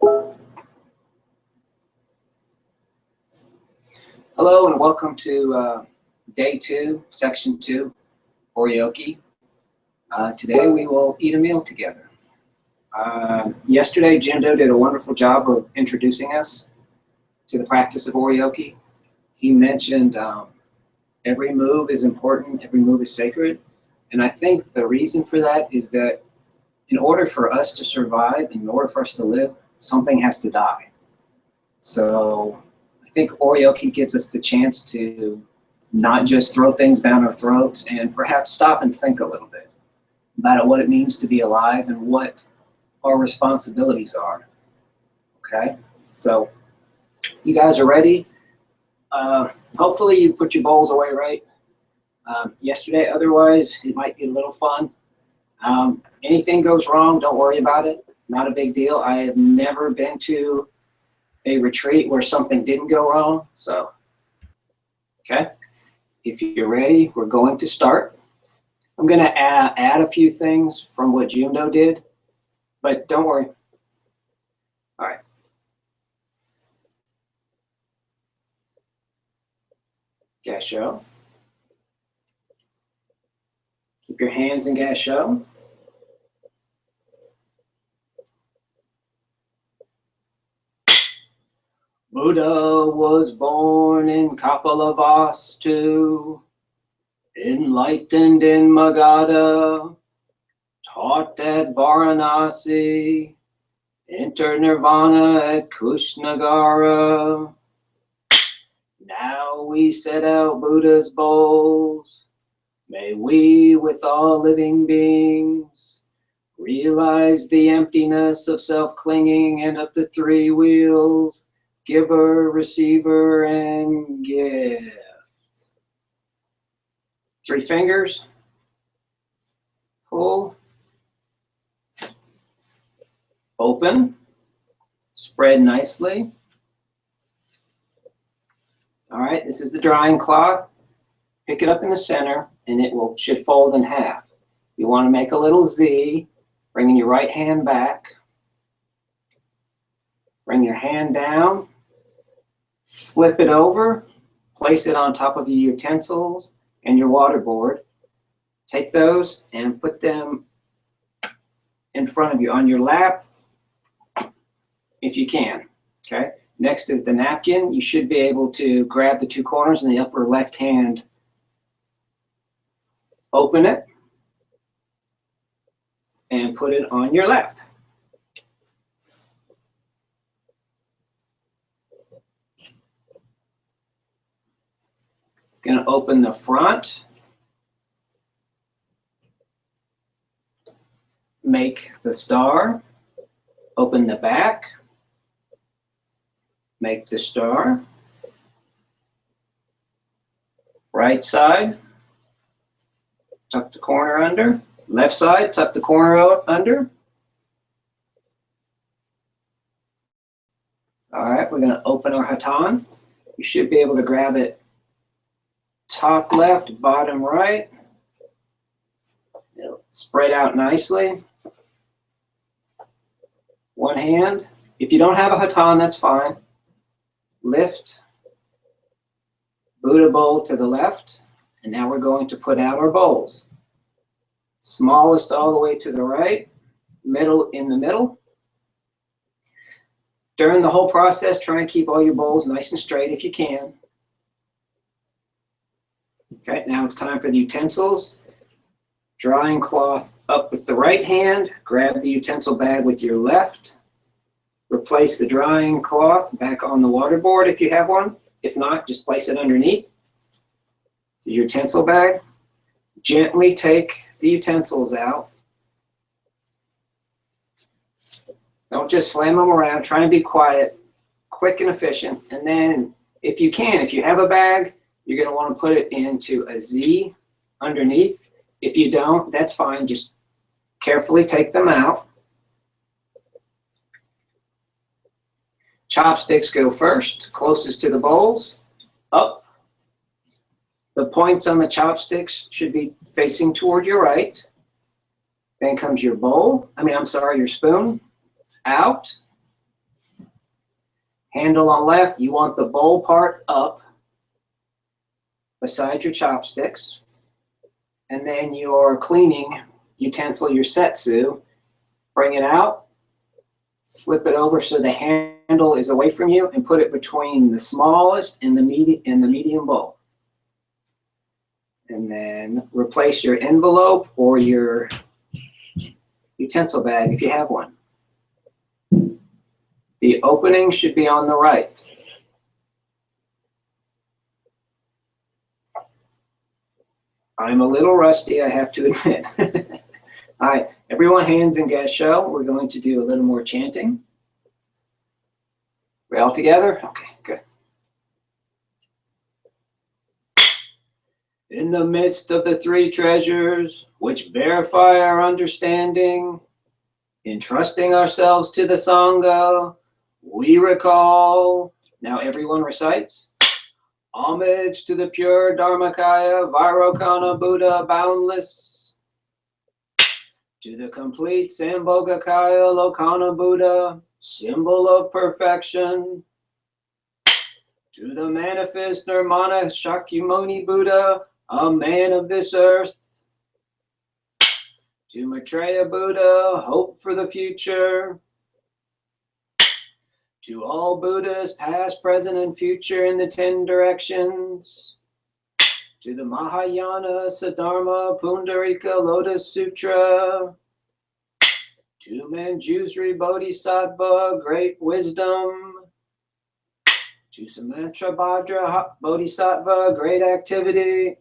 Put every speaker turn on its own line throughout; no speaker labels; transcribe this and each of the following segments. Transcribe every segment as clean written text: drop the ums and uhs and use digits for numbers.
Hello and welcome to day 2, section 2, Oryoki. Today we will eat a meal together. Yesterday Jindo did a wonderful job of introducing us to the practice of Oryoki. He mentioned every move is important, every move is sacred. And I think the reason for that is that in order for us to survive, in order for us to live, something has to die. So I think Oryoki gives us the chance to not just throw things down our throats and perhaps stop and think a little bit about what it means to be alive and what our responsibilities are. Okay, so you guys are ready. Hopefully you put your bowls away right yesterday, otherwise it might be a little fun. Anything goes wrong, don't worry about it, not a big deal. I have never been to a retreat where something didn't go wrong. So, okay, if you're ready, we're going to start. I'm going to add a few things from what Jindo did, but don't worry. All right. Gasho. Keep your hands in gasho. Buddha was born in Kapilavastu, enlightened in Magadha, taught at Varanasi, entered Nirvana at Kushnagara. Now we set out Buddha's bowls. May we, with all living beings, realize the emptiness of self-clinging and of the 3 wheels, giver, receiver, and gift. 3 fingers, pull, open, spread nicely. All right, this is the drying cloth. Pick it up in the center and it should fold in half. You want to make a little Z, bringing your right hand back. Bring your hand down, flip it over, place it on top of your utensils and your water board. Take those and put them in front of you on your lap if you can. Okay. Next is the napkin. You should be able to grab the 2 corners in the upper left hand, open it, and put it on your lap. Going to open the front, make the star, open the back, make the star, right side, tuck the corner under, left side, tuck the corner out under. All right, we're going to open our hatan. You should be able to grab it top left, bottom right. It'll spread out nicely. One hand. If you don't have a hatan, that's fine. Lift Buddha bowl to the left, and now we're going to put out our bowls. Smallest all the way to the right, middle in the middle. During the whole process, try and keep all your bowls nice and straight if you can. Okay, now it's time for the utensils. Drying cloth up with the right hand, grab the utensil bag with your left. Replace the drying cloth back on the water board if you have one. If not, just place it underneath the utensil bag. Gently take the utensils out. Don't just slam them around. Try and be quiet, quick and efficient. And then if you can, if you have a bag, you're going to want to put it into a Z underneath. If you don't, that's fine. Just carefully take them out. Chopsticks go first, closest to the bowls, up. The points on the chopsticks should be facing toward your right. Then comes your bowl, your spoon, out, Handle on left, you want the bowl part up beside your chopsticks. And then your cleaning utensil, your setsu, bring it out, flip it over so the handle is away from you, and put it between the smallest and the medium bowl. And then replace your envelope or your utensil bag if you have one. The opening should be on the right. I'm a little rusty, I have to admit. All right, everyone, hands in gasho. We're going to do a little more chanting. We all together? Okay, good. In the midst of the three treasures, which verify our understanding, entrusting ourselves to the Sangha, we recall. Now everyone recites. Homage to the pure Dharmakaya, Vairocana Buddha boundless. To the complete Sambhogakaya Lokana Buddha, symbol of perfection. To the manifest Nirmana Shakyamuni Buddha, a man of this earth. To Maitreya Buddha, hope for the future. To all Buddhas, past, present, and future in the 10 directions. To the Mahayana Siddharma Pundarika Lotus Sutra. To Manjusri Bodhisattva, great wisdom. To Samantrabhadra Bodhisattva, great activity.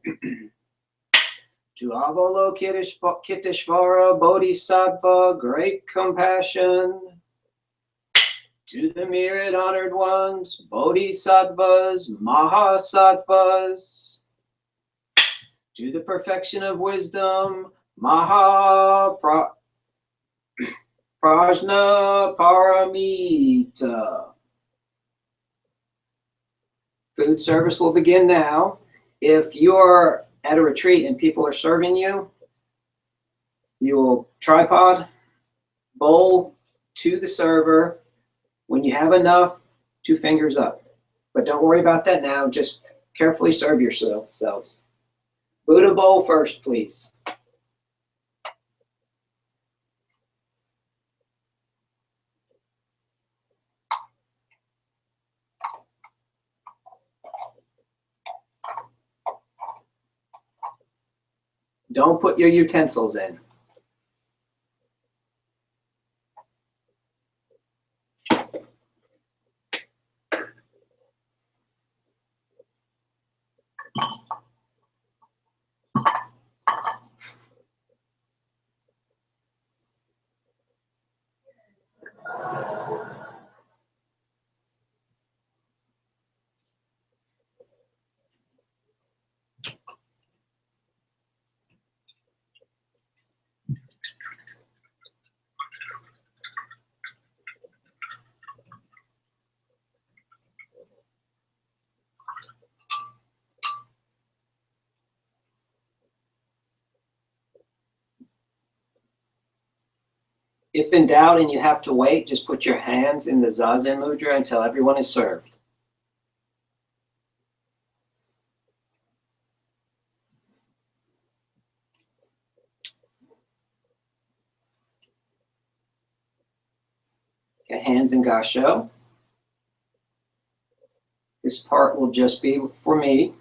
To Avalokiteshvara Bodhisattva, great compassion. To the myriad honored ones, Bodhisattvas, Mahasattvas. To the perfection of wisdom, Prajna Paramita. Food service will begin now. If you're at a retreat and people are serving you, you will tripod, bowl to the server. When you have enough, 2 fingers up. But don't worry about that now. Just carefully serve yourselves. Buddha bowl first, please. Don't put your utensils in. If in doubt and you have to wait, just put your hands in the Zazen Mudra until everyone is served. Okay, hands in Gasho. This part will just be for me.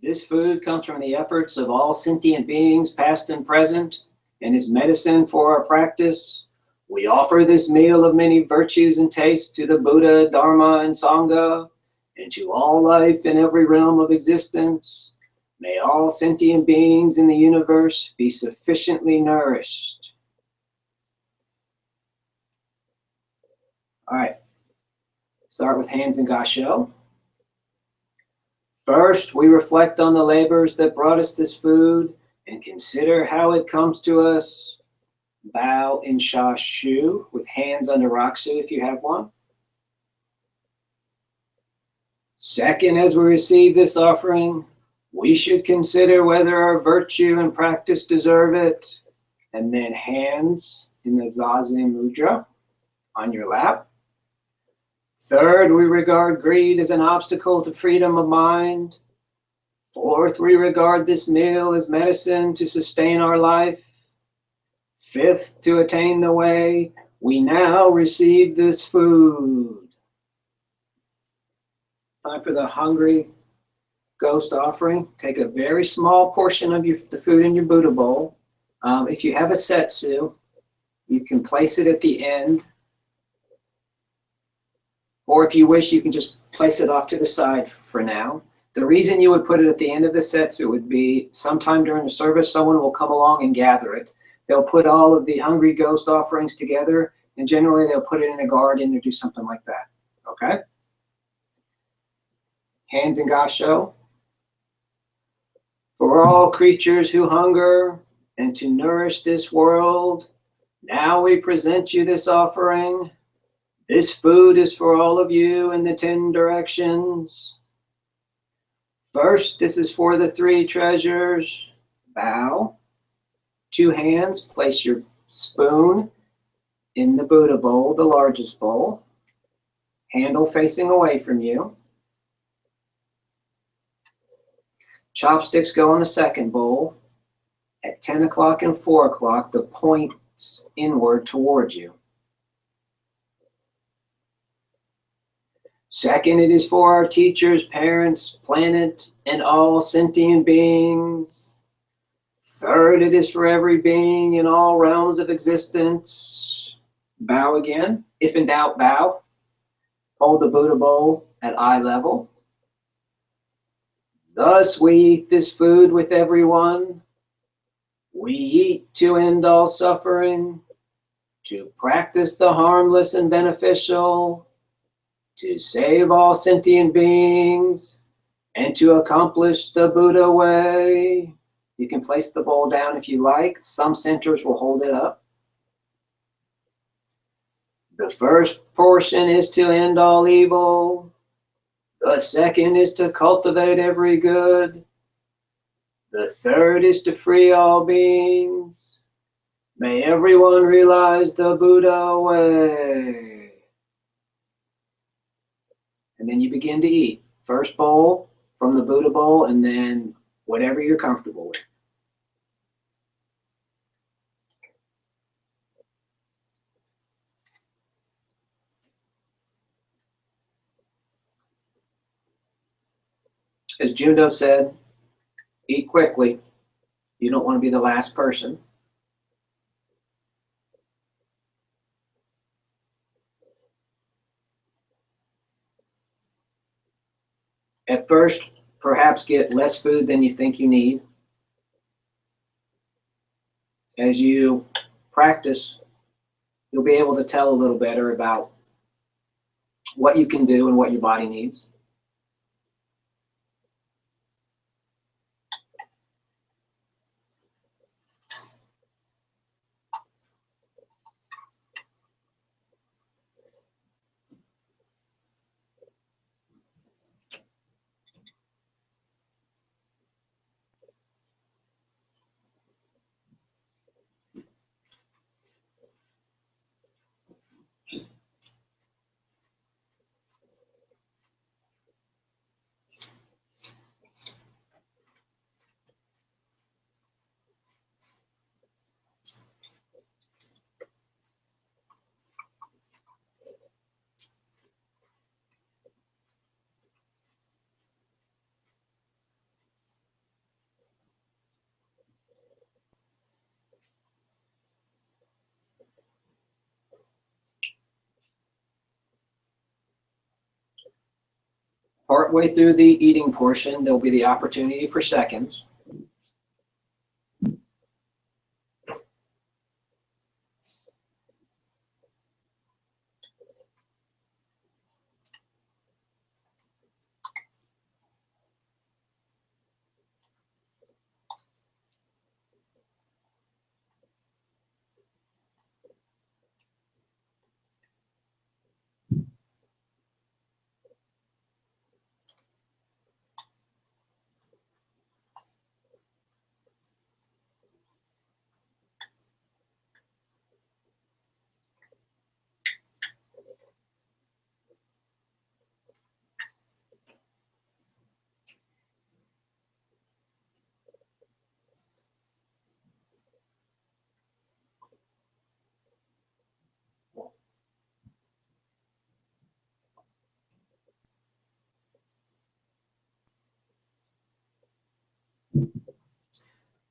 This food comes from the efforts of all sentient beings, past and present, and is medicine for our practice. We offer this meal of many virtues and tastes to the Buddha, Dharma, and Sangha, and to all life in every realm of existence. May all sentient beings in the universe be sufficiently nourished. All right, start with hands in Gasho. First, we reflect on the labors that brought us this food and consider how it comes to us. Bow in Shashu with hands under Raksu if you have one. Second, as we receive this offering, we should consider whether our virtue and practice deserve it. And then hands in the Zazen Mudra. on your lap. Third, we regard greed as an obstacle to freedom of mind. Fourth, we regard this meal as medicine to sustain our life. Fifth, to attain the way, we now receive this food. It's time for the hungry ghost offering. Take a very small portion of the food in your Buddha bowl. If you have a setsu, you can place it at the end. Or if you wish, you can just place it off to the side for now. The reason you would put it at the end of the setsu would be sometime during the service, someone will come along and gather it. They'll put all of the hungry ghost offerings together, and generally they'll put it in a garden or do something like that. Okay? Hands in gasho. For all creatures who hunger and to nourish this world, now we present you this offering. This food is for all of you in the 10 directions. First, this is for the 3 treasures. Bow. 2 hands, place your spoon in the Buddha bowl, the largest bowl. Handle facing away from you. Chopsticks go in the second bowl. At 10 o'clock and 4 o'clock, the points inward toward you. Second, it is for our teachers, parents, planet, and all sentient beings. Third, it is for every being in all realms of existence. Bow again. If in doubt, bow. Hold the Buddha bowl at eye level. Thus we eat this food with everyone. We eat to end all suffering, to practice the harmless and beneficial, to save all sentient beings, and to accomplish the Buddha way. You can place the bowl down if you like. Some centers will hold it up. The first portion is to end all evil. The second is to cultivate every good. The third is to free all beings. May everyone realize the Buddha way. And then you begin to eat. First bowl from the Buddha bowl, and then whatever you're comfortable with. As Jundo said, eat quickly. You don't want to be the last person. At first, perhaps get less food than you think you need. As you practice, you'll be able to tell a little better about what you can do and what your body needs. Partway through the eating portion, there'll be the opportunity for seconds.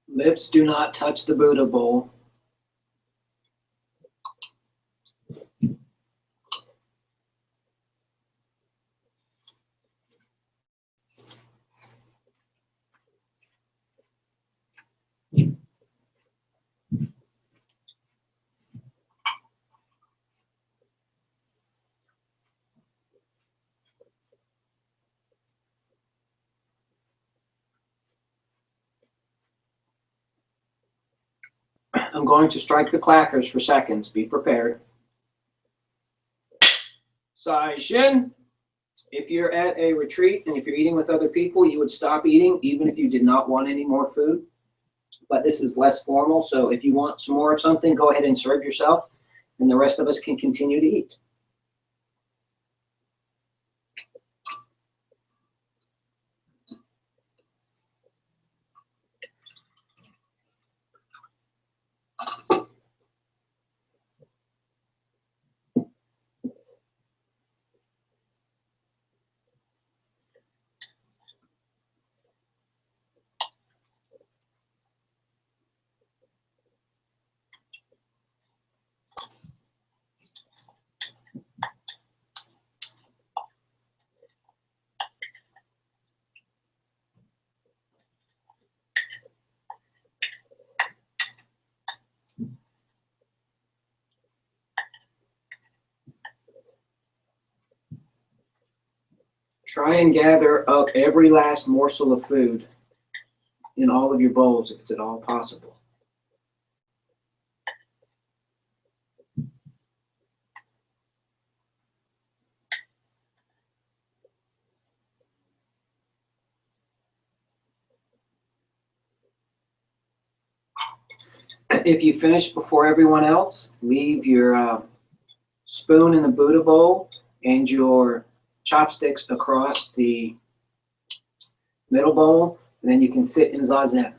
Lips do not touch the Buddha bowl. I'm going to strike the clackers for seconds. Be prepared. Saishin. If you're at a retreat and if you're eating with other people, you would stop eating even if you did not want any more food. But this is less formal, so if you want some more of something, go ahead and serve yourself, and the rest of us can continue to eat. Try and gather up every last morsel of food in all of your bowls if it's at all possible. If you finish before everyone else, leave your spoon in the Buddha bowl and your chopsticks across the middle bowl, and then you can sit in zazen.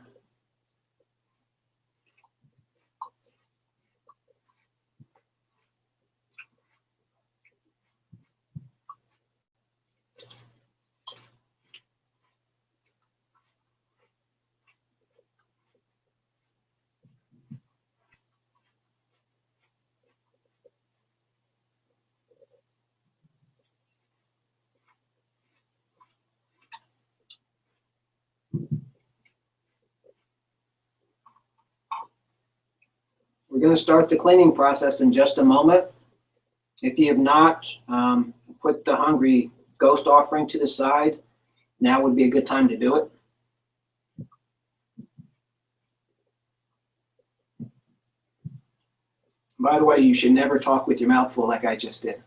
We're going to start the cleaning process in just a moment. If you have not put the hungry ghost offering to the side, now would be a good time to do it. By the way, you should never talk with your mouth full like I just did.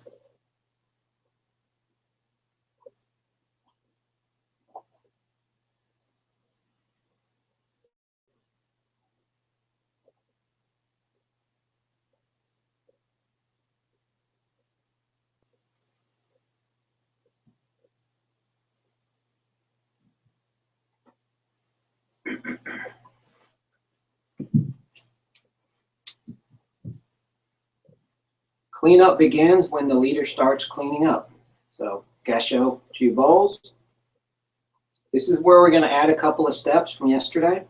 Cleanup begins when the leader starts cleaning up. So, gasho to your bowls. This is where we're going to add a couple of steps from yesterday.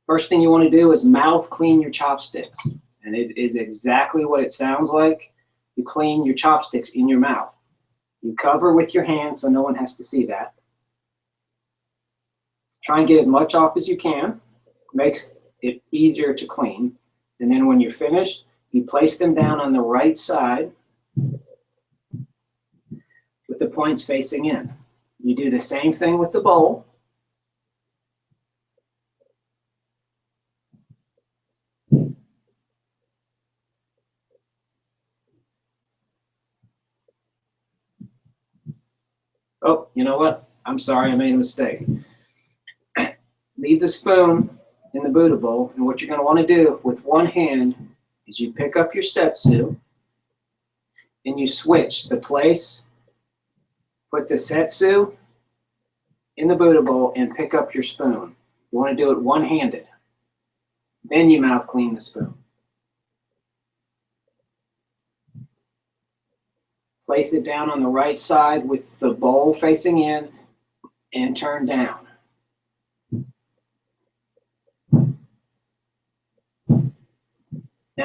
First thing you want to do is mouth clean your chopsticks. And it is exactly what it sounds like. You clean your chopsticks in your mouth. You cover with your hands so no one has to see that. Try and get as much off as you can. Makes it easier to clean. And then when you're finished, you place them down on the right side with the points facing in. You do the same thing with the bowl. Oh, you know what? I'm sorry, I made a mistake. Leave the spoon in the Buddha bowl, and what you're going to want to do with one hand is you pick up your setsu and you switch the place, put the setsu in the Buddha bowl and pick up your spoon. You want to do it one-handed. Then you mouth clean the spoon. Place it down on the right side with the bowl facing in and turn down.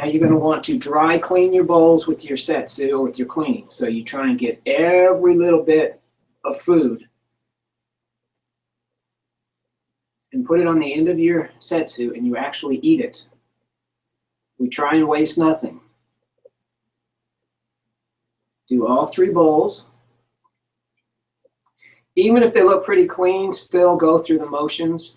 Now you're going to want to dry clean your bowls with your setsu or with your cleaning. So you try and get every little bit of food and put it on the end of your setsu, and you actually eat it. We try and waste nothing. Do all 3 bowls. Even if they look pretty clean, still go through the motions.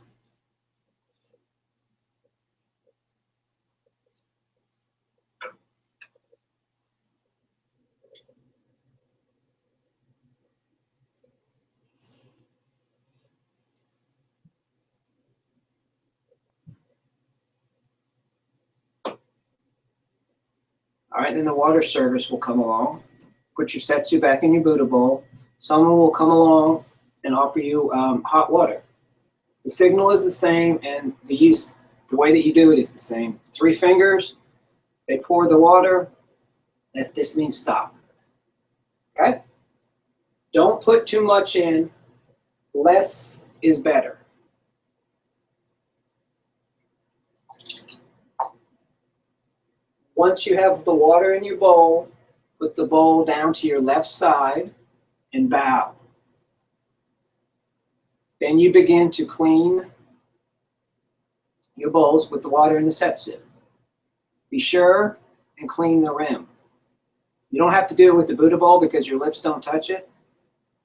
All right, then the water service will come along. Put your setsu back in your Buddha bowl. Someone will come along and offer you hot water. The signal is the same, and the way that you do it is the same. 3 fingers, they pour the water. This means stop. Okay? Don't put too much in. Less is better. Once you have the water in your bowl, put the bowl down to your left side and bow. Then you begin to clean your bowls with the water in the setsu. Be sure and clean the rim. You don't have to do it with the Buddha bowl because your lips don't touch it,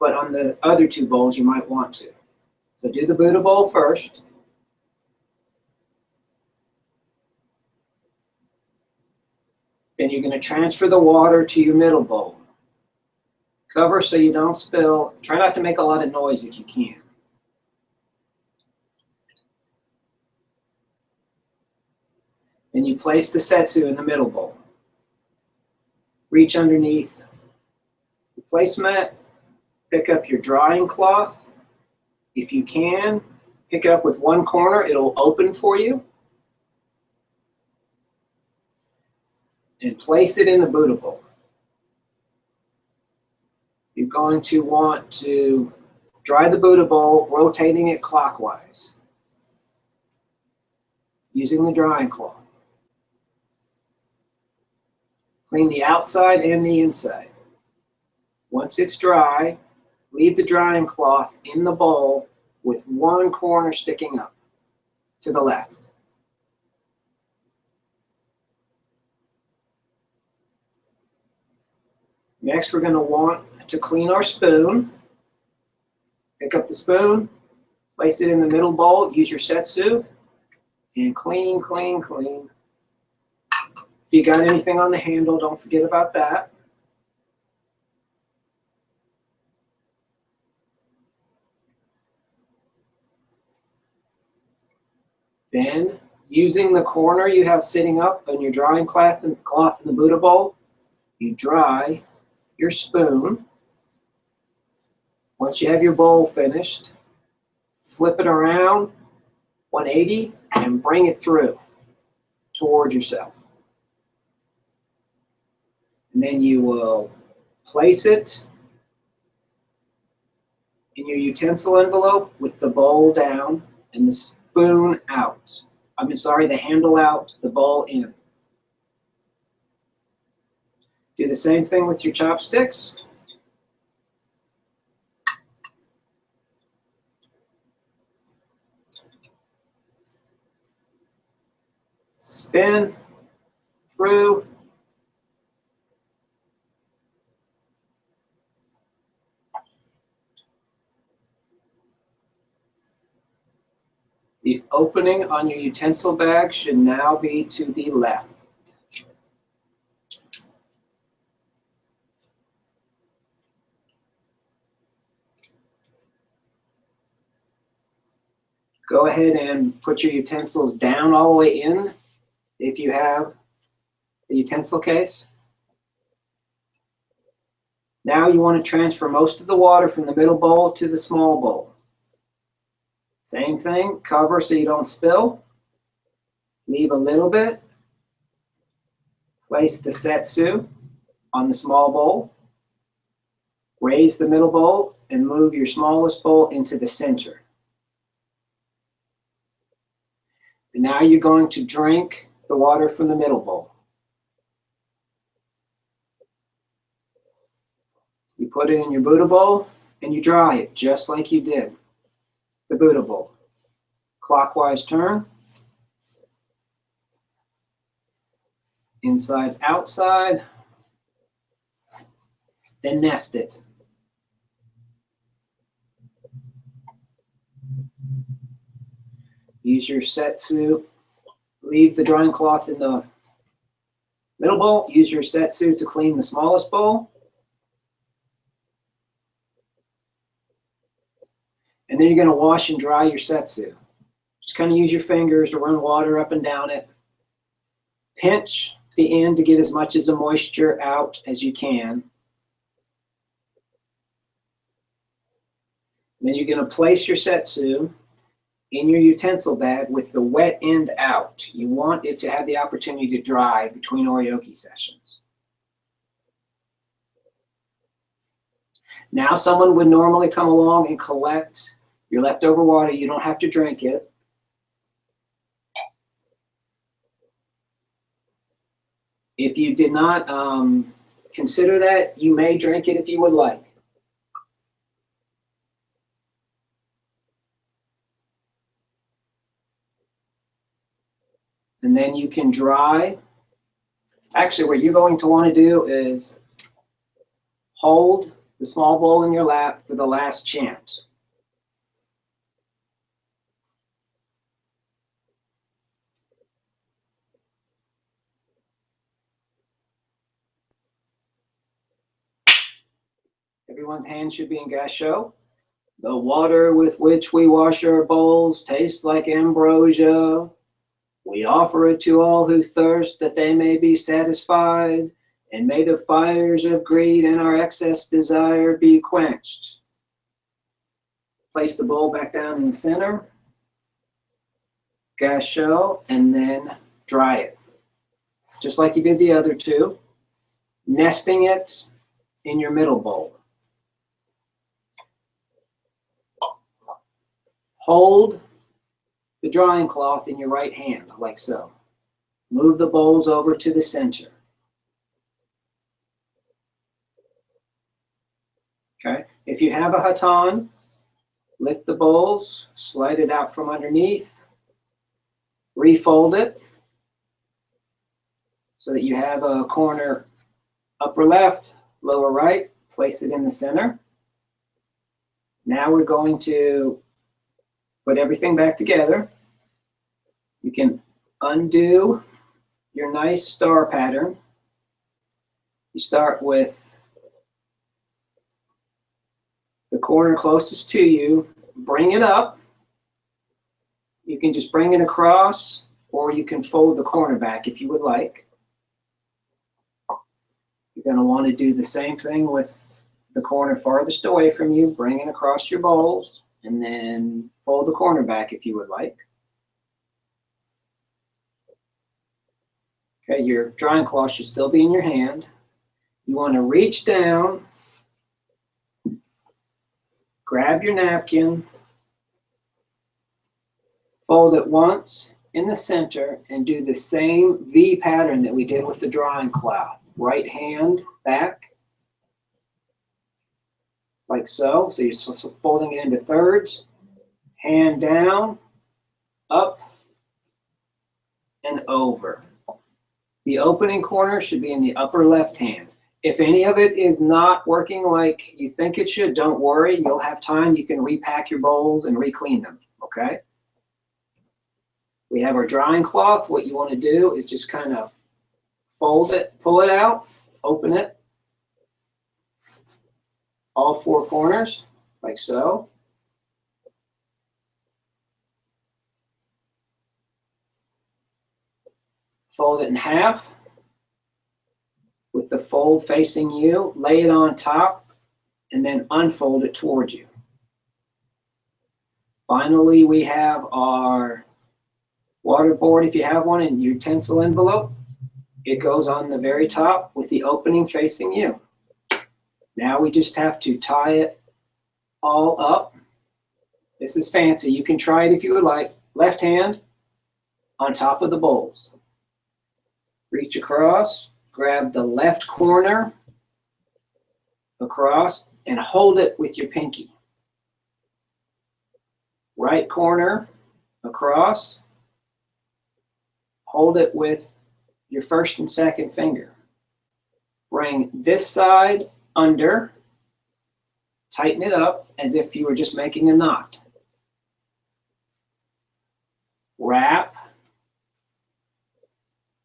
but on the other 2 bowls you might want to. So do the Buddha bowl first. Then you're going to transfer the water to your middle bowl. Cover so you don't spill. Try not to make a lot of noise if you can. Then you place the setsu in the middle bowl. Reach underneath the placemat. Pick up your drying cloth. If you can, pick it up with one corner. It'll open for you. And place it in the Buddha bowl. You're going to want to dry the Buddha bowl, rotating it clockwise, using the drying cloth. Clean the outside and the inside. Once it's dry, leave the drying cloth in the bowl with one corner sticking up to the left. Next, we're going to want to clean our spoon. Pick up the spoon, place it in the middle bowl, use your setsu, and clean, clean, clean. If you got anything on the handle, don't forget about that. Then, using the corner you have sitting up on your drying cloth in the Buddha bowl, you dry your spoon. Once you have your bowl finished, flip it around 180 and bring it through towards yourself. And then you will place it in your utensil envelope with the bowl down and the spoon out. The handle out, the bowl in. Do the same thing with your chopsticks. Spin through. The opening on your utensil bag should now be to the left. Go ahead and put your utensils down all the way in if you have the utensil case. Now you want to transfer most of the water from the middle bowl to the small bowl. Same thing, cover so you don't spill. Leave a little bit. Place the setsu on the small bowl. Raise the middle bowl and move your smallest bowl into the center. And now you're going to drink the water from the middle bowl. You put it in your Buddha bowl and you dry it just like you did the Buddha bowl. Clockwise turn. Inside, outside. Then nest it. Use your setsu. Leave the drying cloth in the middle bowl. Use your setsu to clean the smallest bowl. And then you're going to wash and dry your setsu. Just kind of use your fingers to run water up and down it. Pinch the end to get as much of the moisture out as you can. Then you're going to place your setsu in your utensil bag with the wet end out. You want it to have the opportunity to dry between Oryoki sessions. Now someone would normally come along and collect your leftover water. You don't have to drink it. If you did not consider that, you may drink it if you would like. And then you can dry. Actually, what you're going to want to do is hold the small bowl in your lap for the last chant. Everyone's hand should be in gasho. The water with which we wash our bowls tastes like ambrosia. We offer it to all who thirst, that they may be satisfied, and may the fires of greed and our excess desire be quenched. Place the bowl back down in the center, gasho, and then dry it. Just like you did the other two, nesting it in your middle bowl. Hold the drying cloth in your right hand, like so. Move the bowls over to the center. Okay. If you have a hatan, lift the bowls, slide it out from underneath, refold it so that you have a corner upper left, lower right, place it in the center. Now we're going to put everything back together. You can undo your nice star pattern. You start with the corner closest to you, bring it up. You can just bring it across, or you can fold the corner back if you would like. You're going to want to do the same thing with the corner farthest away from you, bring it across your bowls, and then fold the corner back if you would like. Okay, your drying cloth should still be in your hand. You want to reach down, grab your napkin, fold it once in the center, and do the same V pattern that we did with the drying cloth. Right hand back, like so. So you're folding it into thirds, hand down, up, and over. The opening corner should be in the upper left hand. If any of it is not working like you think it should, don't worry. You'll have time. You can repack your bowls and re-clean them, okay? We have our drying cloth. What you want to do is just kind of fold it, pull it out, open it, all four corners, like so. Fold it in half with the fold facing you, lay it on top, and then unfold it towards you. Finally, we have our water board, if you have one, in your utensil envelope. It goes on the very top with the opening facing you. Now we just have to tie it all up. This is fancy. You can try it if you would like. Left hand on top of the bowls. Reach across, grab the left corner, across, and hold it with your pinky. Right corner across, hold it with your first and second finger. Bring this side under, tighten it up as if you were just making a knot. Wrap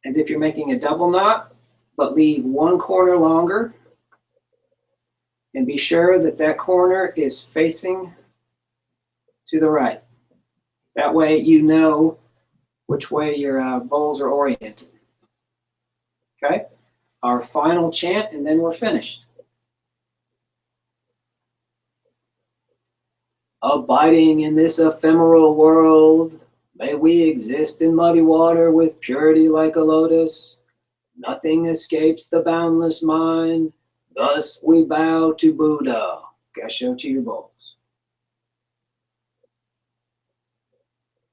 as if you're making a double knot, but leave one corner longer. And be sure that that corner is facing to the right. That way you know which way your bowls are oriented. Okay? Our final chant, and then we're finished. Abiding in this ephemeral world, may we exist in muddy water with purity like a lotus. Nothing escapes the boundless mind. Thus we bow to Buddha. Gesho to your bowls.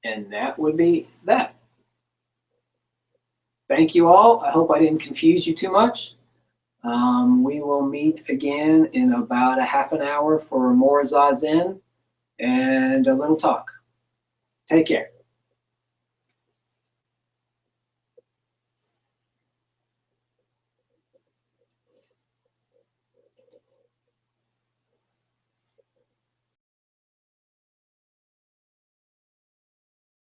And that would be that. Thank you all. I hope I didn't confuse you too much. We will meet again in about a half an hour for more Zazen and a little talk. Take care.